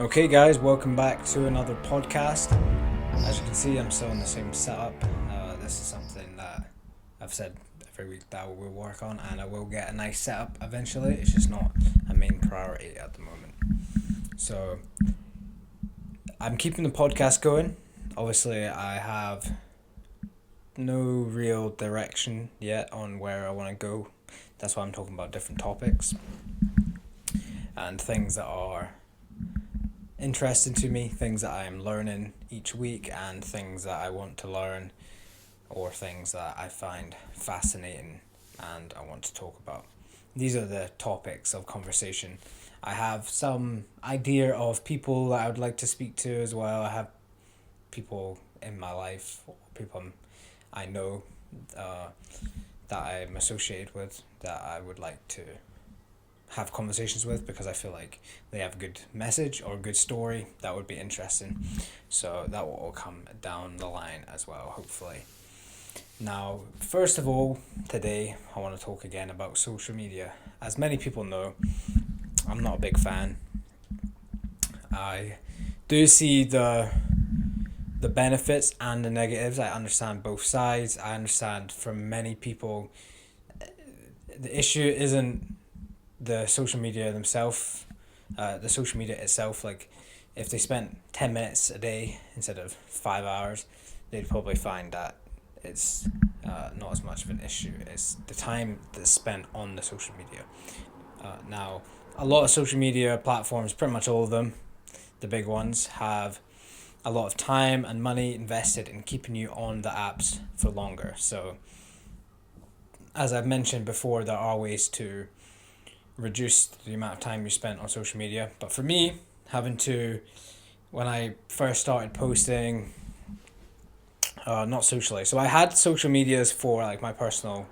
Okay, guys, welcome back to another podcast. As you can see, I'm still in the same setup. This is something that I've said every week that I will work on, and I will get a nice setup eventually. It's just not a main priority at the moment. So, I'm keeping the podcast going. Obviously, I have no real direction yet on where I want to go. That's why I'm talking about different topics and things that are interesting to me, things that I am learning each week, and things that I want to learn, or things that I find fascinating and I want to talk about. These are the topics of conversation. I have some idea of people that I would like to speak to as well. I have people in my life, people I know that I'm associated with, that I would like to have conversations with, because I feel like they have a good message or a good story that would be interesting. So that will all come down the line as well, hopefully. Now, first of all, today I want to talk again about social media. As many people know, I'm not a big fan. I do see the benefits and the negatives. I understand both sides. I understand for many people the issue isn't the social media themselves, the social media itself. Like, if they spent 10 minutes a day instead of 5 hours, they'd probably find that it's not as much of an issue. It's the time that's spent on the social media. Now, a lot of social media platforms, pretty much all of them, the big ones, have a lot of time and money invested in keeping you on the apps for longer. So, as I've mentioned before, there are ways to reduce the amount of time you spent on social media. But for me, when I first started posting, not socially, so I had social medias for like my personal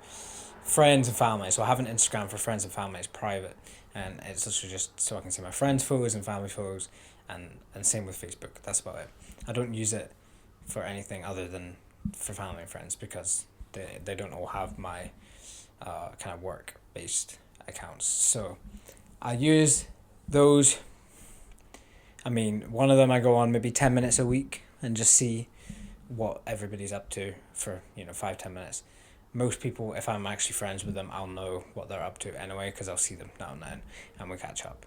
friends and family. So I have an Instagram for friends and family. It's private, and it's literally just so I can see my friends' photos and family photos, and same with Facebook. That's about it. I don't use it for anything other than for family and friends, because they don't all have my kind of work based accounts. So I use those. I mean, one of them I go on maybe 10 minutes a week and just see what everybody's up to for 5-10 minutes. Most people, if I'm actually friends with them, I'll know what they're up to anyway, because I'll see them now and then and we catch up.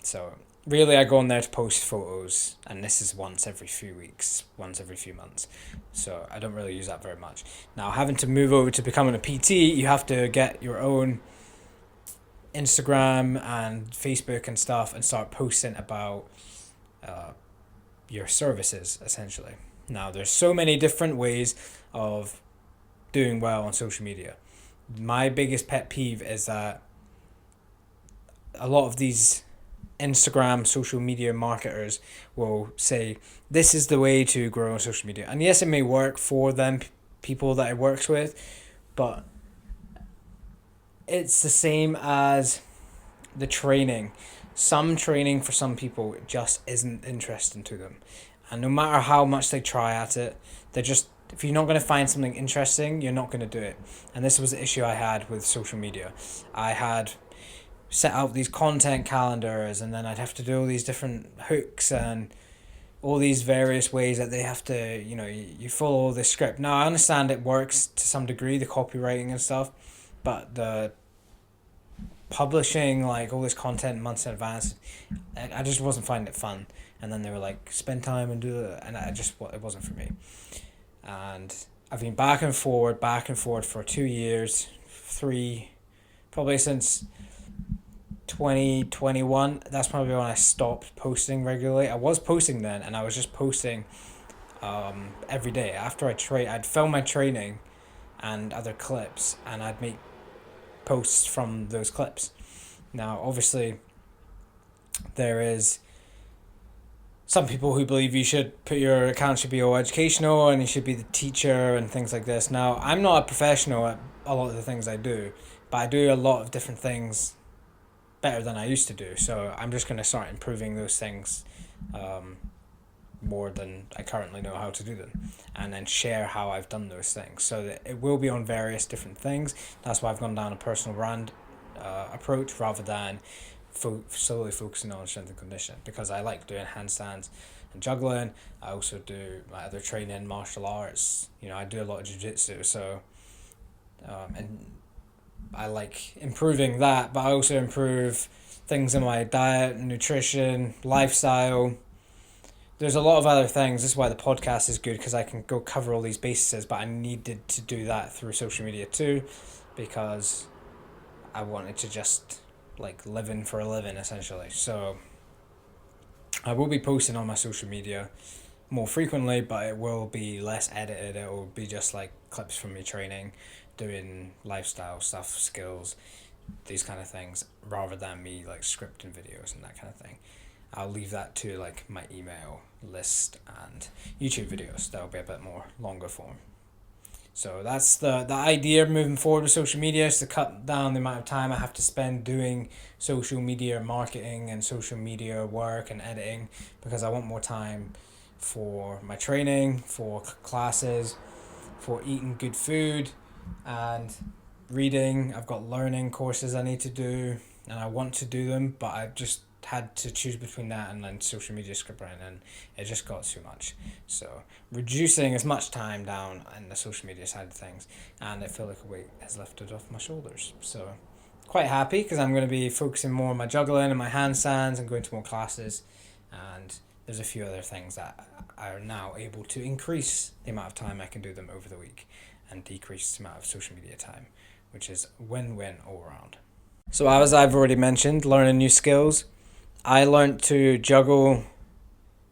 So really, I go on there to post photos, and this is once every few weeks, once every few months. So I don't really use that very much. Now, having to move over to becoming a PT, you have to get your own Instagram and Facebook and stuff and start posting about your services, essentially. Now, there's so many different ways of doing well on social media. My biggest pet peeve is that a lot of these Instagram social media marketers will say this is the way to grow on social media, and yes, it may work for them, people that it works with, but it's the same as the training. Some training for some people just isn't interesting to them, and no matter how much they try at it, if you're not going to find something interesting, you're not going to do it. And this was the issue I had with social media. I had set out these content calendars, and then I'd have to do all these different hooks and all these various ways that they have to, you follow this script. Now, I understand it works to some degree, the copywriting and stuff, but the publishing like all this content months in advance, I just wasn't finding it fun. And then they were like, spend time and do it, and it wasn't for me. And I've been back and forward for 2 years, probably since 2021. That's probably when I stopped posting regularly. I was posting then, and I was just posting every day. After I'd film my training and other clips, and I'd make posts from those clips. Now, obviously, there is some people who believe your account should be all educational and you should be the teacher and things like this. Now, I'm not a professional at a lot of the things I do, but I do a lot of different things better than I used to do. So I'm just going to start improving those things more than I currently know how to do them, and then share how I've done those things. So that it will be on various different things. That's why I've gone down a personal brand approach rather than solely focusing on strength and conditioning, because I like doing handstands and juggling. I also do my other training, martial arts. I do a lot of jiu-jitsu, so and I like improving that, but I also improve things in my diet, nutrition, lifestyle. There's a lot of other things. This is why the podcast is good, because I can go cover all these bases, but I needed to do that through social media too, because I wanted to just live in for a living essentially. So I will be posting on my social media more frequently, but it will be less edited. It will be just clips from me training, doing lifestyle stuff, skills, these kind of things, rather than me scripting videos and that kind of thing. I'll leave that to my email list and YouTube videos. That'll be a bit more longer form. So that's the idea moving forward with social media, is to cut down the amount of time I have to spend doing social media marketing and social media work and editing, because I want more time for my training, for classes, for eating good food and reading. I've got learning courses I need to do, and I want to do them, but I've just had to choose between that and then social media script writing, and it just got too much. So reducing as much time down in the social media side of things, and I feel like a weight has lifted off my shoulders. So quite happy, because I'm going to be focusing more on my juggling and my handstands and going to more classes, and there's a few other things that are now able to increase the amount of time I can do them over the week and decrease the amount of social media time, which is win-win all around. So as I've already mentioned, learning new skills. I learned to juggle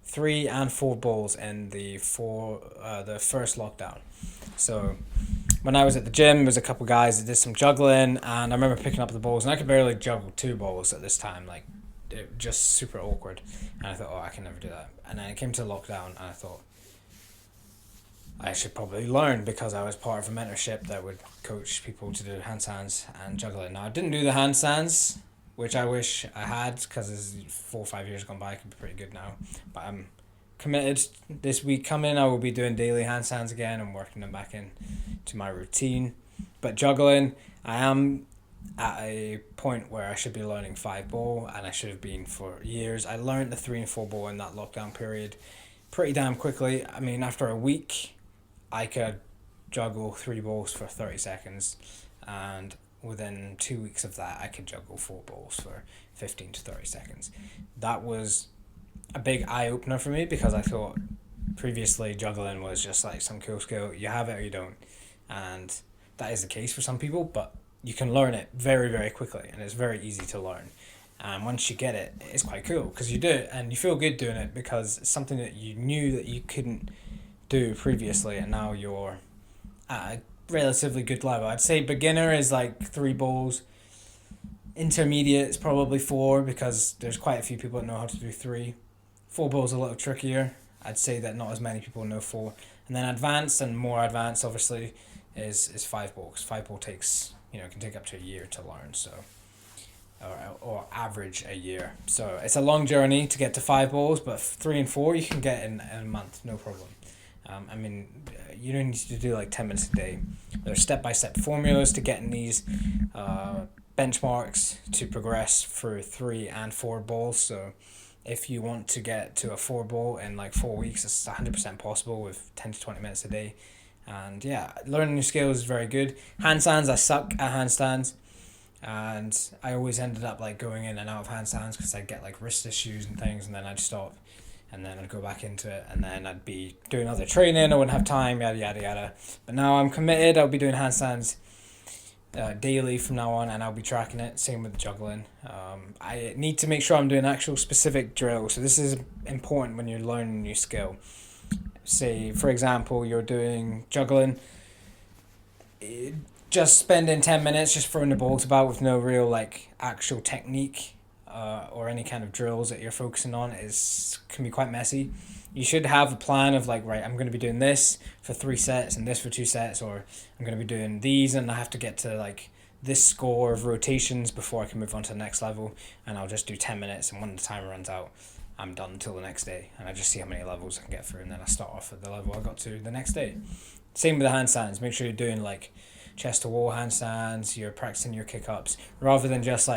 3 and 4 balls in the first lockdown. So when I was at the gym, there was a couple guys that did some juggling, and I remember picking up the balls, and I could barely juggle 2 balls at this time, it just super awkward. And I thought, I can never do that. And then it came to lockdown, and I thought, I should probably learn, because I was part of a mentorship that would coach people to do handstands and juggling. Now, I didn't do the handstands, which I wish I had, because it's 4 or 5 years gone by. I could be pretty good now, but I'm committed. This week coming, I will be doing daily handstands again and working them back in to my routine. But juggling, I am at a point where I should be learning 5 ball, and I should have been for years. I learned the 3 and 4 ball in that lockdown period pretty damn quickly. I mean, after a week, I could juggle 3 balls for 30 seconds, and within 2 weeks of that, I could juggle 4 balls for 15 to 30 seconds. That was a big eye-opener for me, because I thought previously juggling was just some cool skill. You have it or you don't. And that is the case for some people, but you can learn it very, very quickly, and it's very easy to learn. And once you get it, it's quite cool, because you do it and you feel good doing it, because it's something that you knew that you couldn't do previously, and now you're at a relatively good level. I'd say beginner is 3 balls. Intermediate is probably 4, because there's quite a few people that know how to do 3. 4 balls a little trickier. I'd say that not as many people know 4. And then advanced, and more advanced obviously, is 5 ball, because 5 ball takes, can take up to a year to learn, so or average a year. So it's a long journey to get to 5 balls, but 3 and 4 you can get in a month, no problem. You don't need to do 10 minutes a day. There's step-by-step formulas to getting these benchmarks to progress through 3 and 4 balls. So if you want to get to a 4 ball in 4 weeks, it's 100% possible with 10 to 20 minutes a day. And yeah, learning new skills is very good. Handstands, I suck at handstands, and I always ended up going in and out of handstands, because I'd get wrist issues and things, and then I'd stop, and then I'd go back into it, and then I'd be doing other training. I wouldn't have time, yada yada yada. But now I'm committed. I'll be doing handstands daily from now on, and I'll be tracking it. Same with the juggling. I need to make sure I'm doing actual specific drills. So this is important when you're learning a new skill. Say, for example, you're doing juggling, just spending 10 minutes just throwing the balls about with no real actual technique or any kind of drills that you're focusing on can be quite messy. You should have a plan of right, I'm going to be doing this for 3 sets and this for 2 sets, or I'm going to be doing these and I have to get to this score of rotations before I can move on to the next level, and I'll just do 10 minutes, and when the timer runs out, I'm done until the next day, and I just see how many levels I can get through, and then I start off at the level I got to the next day. Same with the handstands. Make sure you're doing chest to wall handstands, you're practicing your kick ups, rather than just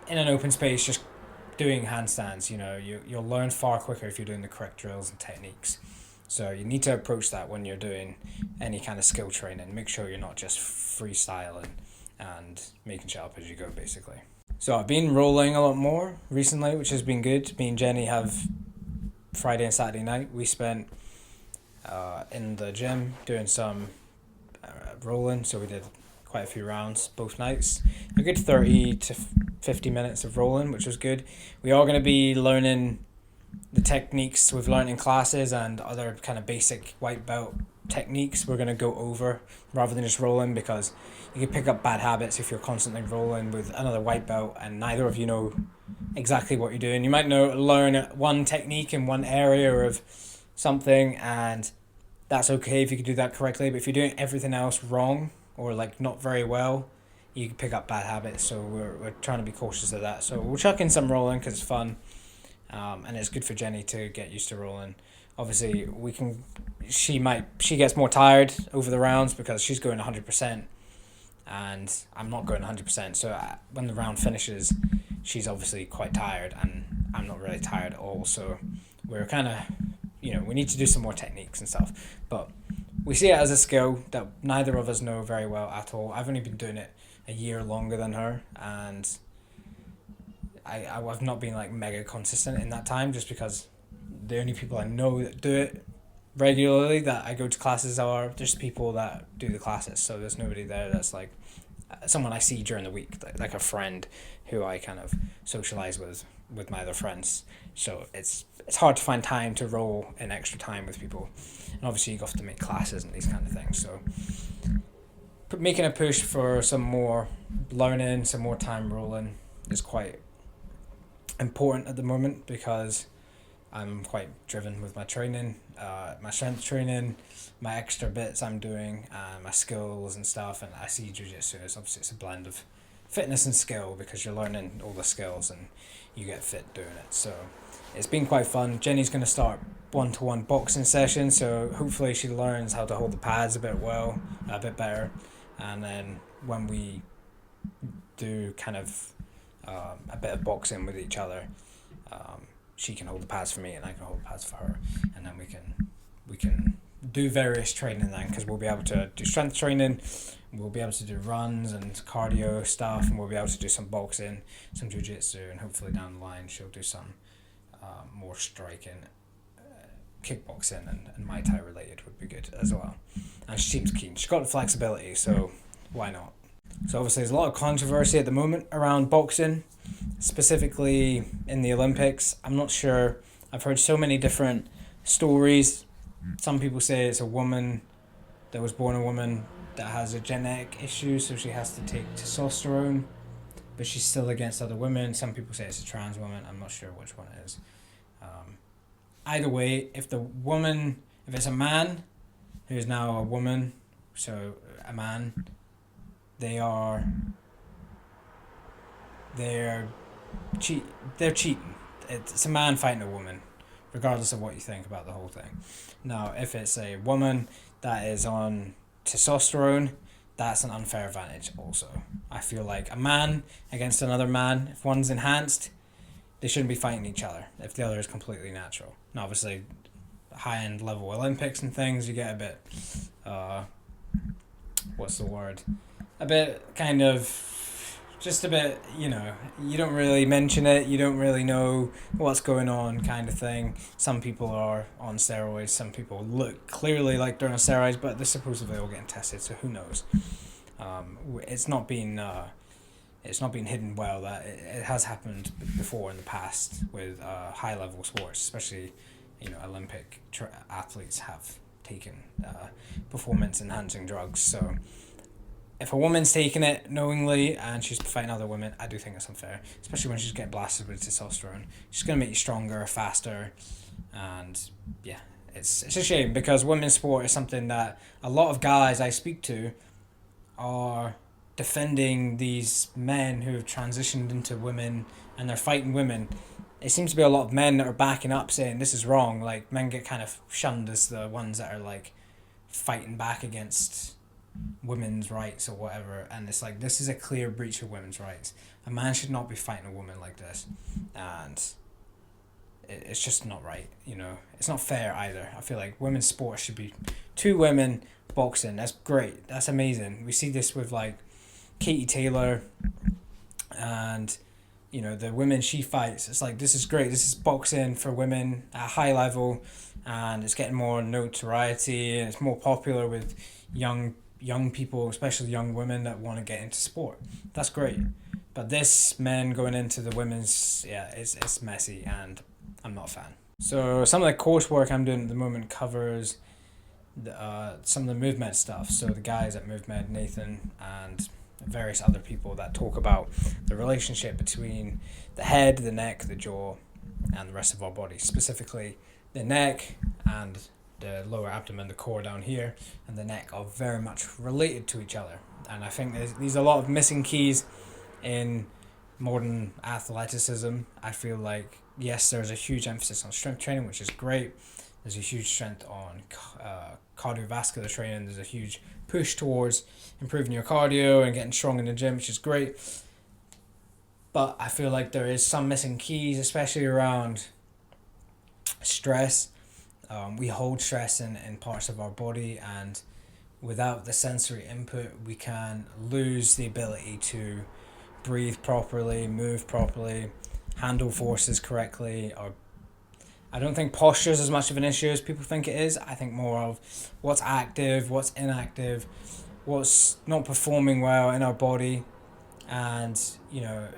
in an open space just doing handstands. You'll learn far quicker if you're doing the correct drills and techniques. So you need to approach that when you're doing any kind of skill training. Make sure you're not just freestyling and making shit up as you go, basically. So I've been rolling a lot more recently, which has been good. Me and Jenny have Friday and Saturday night. We spent in the gym doing some rolling. So we did quite a few rounds both nights. A good 30 to 50 minutes of rolling, which was good. We are going to be learning the techniques we've learned in classes and other kind of basic white belt techniques we're going to go over rather than just rolling, because you can pick up bad habits if you're constantly rolling with another white belt and neither of you know exactly what you're doing. You might learn one technique in one area of something, and that's okay if you can do that correctly, but if you're doing everything else wrong or like not very well, you can pick up bad habits. So we're trying to be cautious of that. So we'll chuck in some rolling because it's fun, and it's good for Jenny to get used to rolling. Obviously, she gets more tired over the rounds because she's going 100%, and I'm not going 100%. So when the round finishes, she's obviously quite tired, and I'm not really tired at all. So we're kind of, we need to do some more techniques and stuff. But we see it as a skill that neither of us know very well at all. I've only been doing it a year longer than her, and I've not been like mega consistent in that time, just because the only people I know that do it regularly that I go to classes are just people that do the classes. So there's nobody there that's like someone I see during the week, like a friend who I kind of socialize with my other friends. So it's hard to find time to roll in extra time with people, and obviously you have to make classes and these kind of things. So making a push for some more learning, some more time rolling is quite important at the moment, because I'm quite driven with my training, my strength training, my extra bits I'm doing, my skills and stuff. And I see jiu-jitsu as obviously it's a blend of fitness and skill, because you're learning all the skills and you get fit doing it. So it's been quite fun. Jenny's going to start one-to-one boxing sessions, so hopefully she learns how to hold the pads a bit better. And then when we do kind of a bit of boxing with each other, she can hold the pads for me and I can hold the pads for her, and then we can do various training then, because we'll be able to do strength training, we'll be able to do runs and cardio stuff, and we'll be able to do some boxing, some jiu-jitsu, and hopefully down the line she'll do some more striking, kickboxing and Muay Thai related would be good as well. And she seems keen. She's got the flexibility, so why not? So obviously there's a lot of controversy at the moment around boxing, specifically in the Olympics. I'm not sure. I've heard so many different stories. Some people say it's a woman that was born a woman that has a genetic issue, so she has to take testosterone, but she's still against other women. Some people say it's a trans woman. I'm not sure which one it is. Either way, if it's a man who is now a woman, so a man, they're cheating. It's a man fighting a woman, regardless of what you think about the whole thing. Now, if it's a woman that is on testosterone, that's an unfair advantage also. I feel like a man against another man, if one's enhanced, they shouldn't be fighting each other if the other is completely natural. Now, obviously, high-end level Olympics and things, you get a bit, what's the word? A bit kind of, just a bit, you don't really mention it, you don't really know what's going on kind of thing. Some people are on steroids, some people look clearly like they're on steroids, but they're supposedly all getting tested, so who knows? It's not been hidden well that it has happened before in the past with high level sports, especially Olympic athletes have taken performance enhancing drugs. So if a woman's taking it knowingly and she's fighting other women, I do think it's unfair, especially when she's getting blasted with testosterone. She's going to make you stronger, faster, and yeah, it's a shame, because women's sport is something that a lot of guys I speak to are defending these men who have transitioned into women and they're fighting women. It seems to be a lot of men that are backing up saying this is wrong. Like, men get kind of shunned as the ones that are like fighting back against women's rights or whatever, and it's like, this is a clear breach of women's rights. A man should not be fighting a woman like this, and it's just not right. It's not fair either. I feel like women's sports should be two women boxing. That's great. That's amazing. We see this with like Katie Taylor, and the women she fights. It's like, this is great. This is boxing for women at a high level, and it's getting more notoriety, and it's more popular with young people, especially young women that want to get into sport. That's great. But this men going into the women's, it's messy, and I'm not a fan. So some of the coursework I'm doing at the moment covers some of the MoveMed stuff. So the guys at MoveMed, Nathan and various other people, that talk about the relationship between the head, the neck, the jaw, and the rest of our body. Specifically, the neck and the lower abdomen, the core down here, and the neck are very much related to each other. And I think there's a lot of missing keys in modern athleticism. I feel like, yes, there's a huge emphasis on strength training, which is great. There's a huge strength on cardiovascular training. There's a huge push towards improving your cardio and getting strong in the gym, which is great. But I feel like there is some missing keys, especially around stress. We hold stress in parts of our body, and without the sensory input, we can lose the ability to breathe properly, move properly, handle forces correctly. Or I don't think posture is as much of an issue as people think it is. I think more of what's active, what's inactive, what's not performing well in our body. And your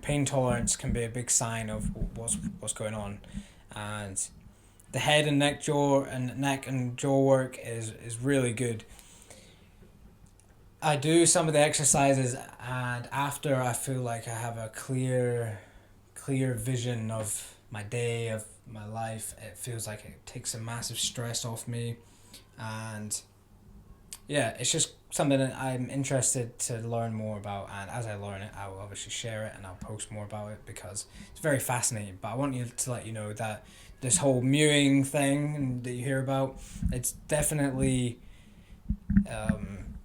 pain tolerance can be a big sign of what's going on. And the head and neck and jaw work is really good. I do some of the exercises, and after, I feel like I have a clear vision of my day, of my life. It feels like it takes a massive stress off me, and it's just something that I'm interested to learn more about. And as I learn it, I will obviously share it, and I'll post more about it because it's very fascinating. But I want to let you know that this whole mewing thing that you hear about, it's definitely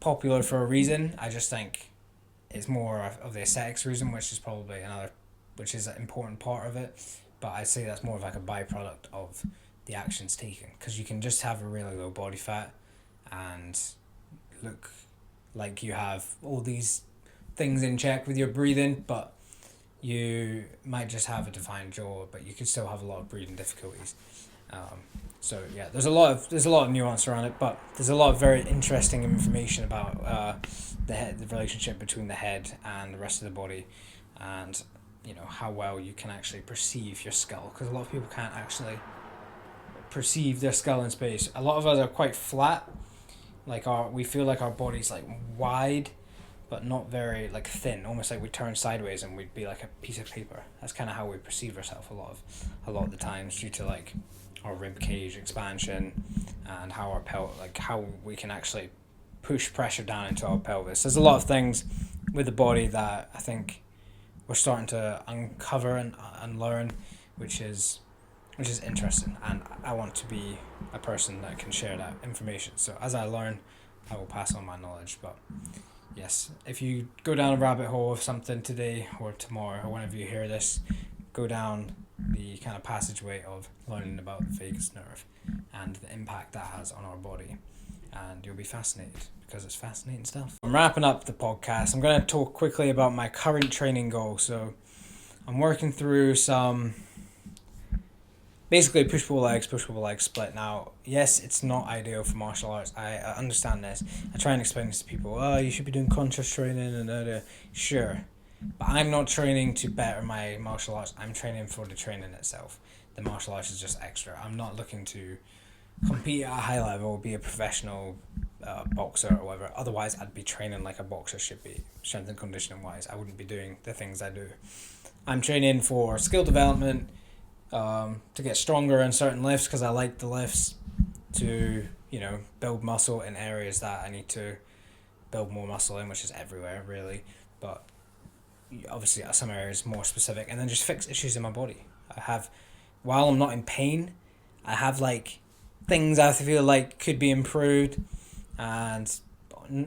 popular for a reason. I just think it's more of the aesthetics reason, which is an important part of it. But I'd say that's more of like a byproduct of the actions taken, because you can just have a really low body fat and look like you have all these things in check with your breathing, but you might just have a defined jaw, but you could still have a lot of breathing difficulties. There's a lot of nuance around it, but there's a lot of very interesting information about the relationship between the head and the rest of the body, and how well you can actually perceive your skull, because a lot of people can't actually perceive their skull in space. A lot of us are quite flat, we feel like our body's like wide, but not very like thin, almost like we turn sideways and we'd be like a piece of paper. That's kind of how we perceive ourselves a lot of the times, due to like our rib cage expansion and how our how we can actually push pressure down into our pelvis. There's a lot of things with the body that I think we're starting to uncover and learn, which is interesting, and I want to be a person that can share that information. So as I learn, I will pass on my knowledge. But yes, if you go down a rabbit hole of something today or tomorrow, or whenever you hear this, go down the kind of passageway of learning about the vagus nerve and the impact that has on our body, and you'll be fascinated, because it's fascinating stuff. I'm wrapping up the podcast. I'm going to talk quickly about my current training goal. So I'm working through some basically push-pull legs split. Now, yes, it's not ideal for martial arts. I understand this. I try and explain this to people. Oh, you should be doing contrast training and sure. But I'm not training to better my martial arts. I'm training for the training itself. The martial arts is just extra. I'm not looking to compete at a high level, be a professional boxer or whatever. Otherwise, I'd be training like a boxer should be, strength and conditioning wise. I wouldn't be doing the things I do. I'm training for skill development, to get stronger in certain lifts, because I like the lifts, to build muscle in areas that I need to build more muscle in, which is everywhere really, but obviously some areas more specific, and then just fix issues in my body. While I'm not in pain, I have like things I feel like could be improved, and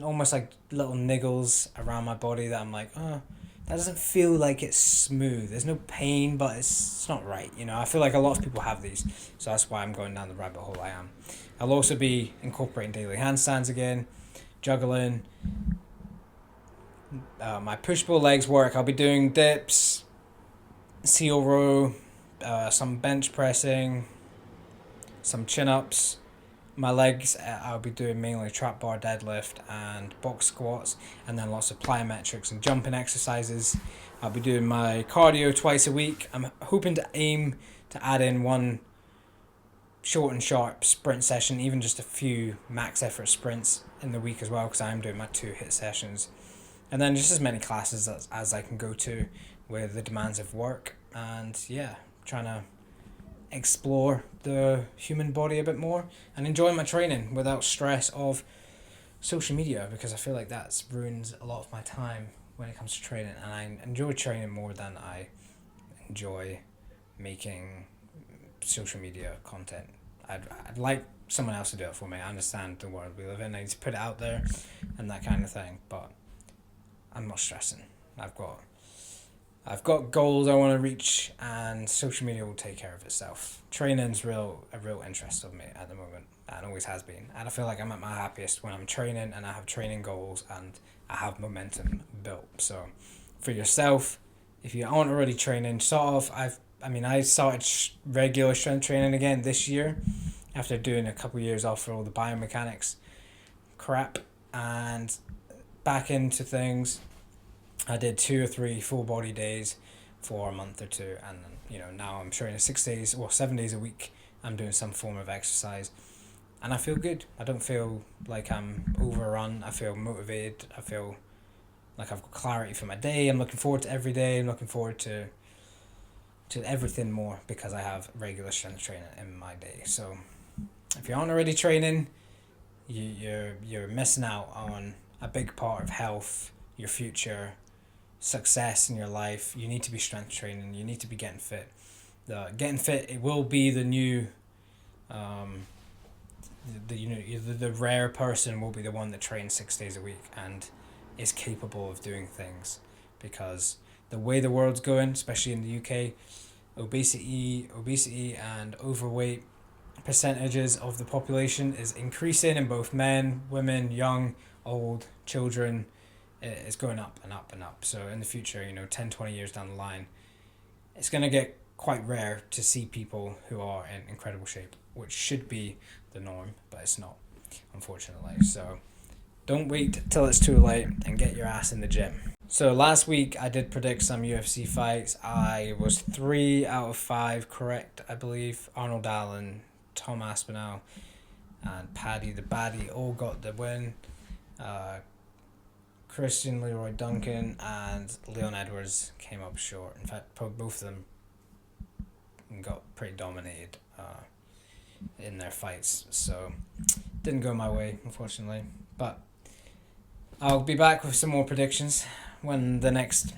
almost like little niggles around my body that I'm like, oh, that doesn't feel like it's smooth. There's no pain, but it's not right. I feel like a lot of people have these, so that's why I'm going down the rabbit hole I am. I'll also be incorporating daily handstands again, juggling, my push-pull legs work. I'll be doing dips, seal row, some bench pressing, some chin-ups. My legs, I'll be doing mainly trap bar deadlift and box squats, and then lots of plyometrics and jumping exercises. I'll be doing my cardio twice a week. I'm hoping to aim to add in one short and sharp sprint session, even just a few max effort sprints in the week as well, because I'm doing my 2 HIIT sessions. And then just as many classes as I can go to with the demands of work, and yeah, trying to explore the human body a bit more and enjoy my training without stress of social media, because I feel like that's ruins a lot of my time when it comes to training, and I enjoy training more than I enjoy making social media content. I'd like someone else to do it for me. I understand the world we live in, I need to put it out there and that kind of thing, but I'm not stressing. I've got goals I want to reach, and social media will take care of itself. Training's a real interest of me at the moment, and always has been. And I feel like I'm at my happiest when I'm training and I have training goals and I have momentum built. So, for yourself, if you aren't already training, I started regular strength training again this year after doing a couple of years off for all the biomechanics crap, and back into things. I did 2 or 3 full body days for a month or two, and now I'm training 7 days a week. I'm doing some form of exercise, and I feel good. I don't feel like I'm overrun. I feel motivated. I feel like I've got clarity for my day. I'm looking forward to every day. I'm looking forward to everything more because I have regular strength training in my day. So if you aren't already training, you're missing out on a big part of health, your future success in your life. You need to be strength training. You need to be getting fit. Getting fit, it will be the new the rare person will be the one that trains 6 days a week and is capable of doing things, because the way the world's going, especially in the UK, obesity and overweight percentages of the population is increasing in both men, women, young, old, children. It's going up and up and up. So in the future, 10, 20 years down the line, it's going to get quite rare to see people who are in incredible shape, which should be the norm, but it's not, unfortunately. So don't wait till it's too late and get your ass in the gym. So last week I did predict some UFC fights. I was 3 out of 5 correct, I believe. Arnold Allen, Tom Aspinall, and Paddy the Baddy all got the win. Christian Leroy Duncan and Leon Edwards came up short. In fact, both of them got pretty dominated in their fights, so didn't go my way, unfortunately. But I'll be back with some more predictions when the next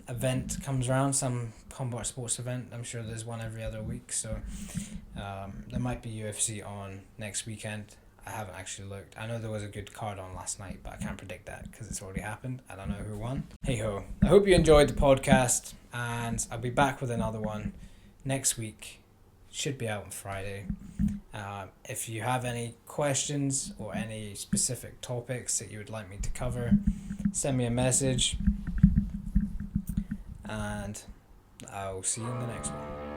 event comes around, some combat sports event. I'm sure there's one every other week, so there might be UFC on next weekend. I haven't actually looked. I know there was a good card on last night, but I can't predict that because it's already happened. I don't know who won. Hey ho. I hope you enjoyed the podcast, and I'll be back with another one next week. Should be out on Friday. If you have any questions or any specific topics that you would like me to cover, send me a message, and I'll see you in the next one.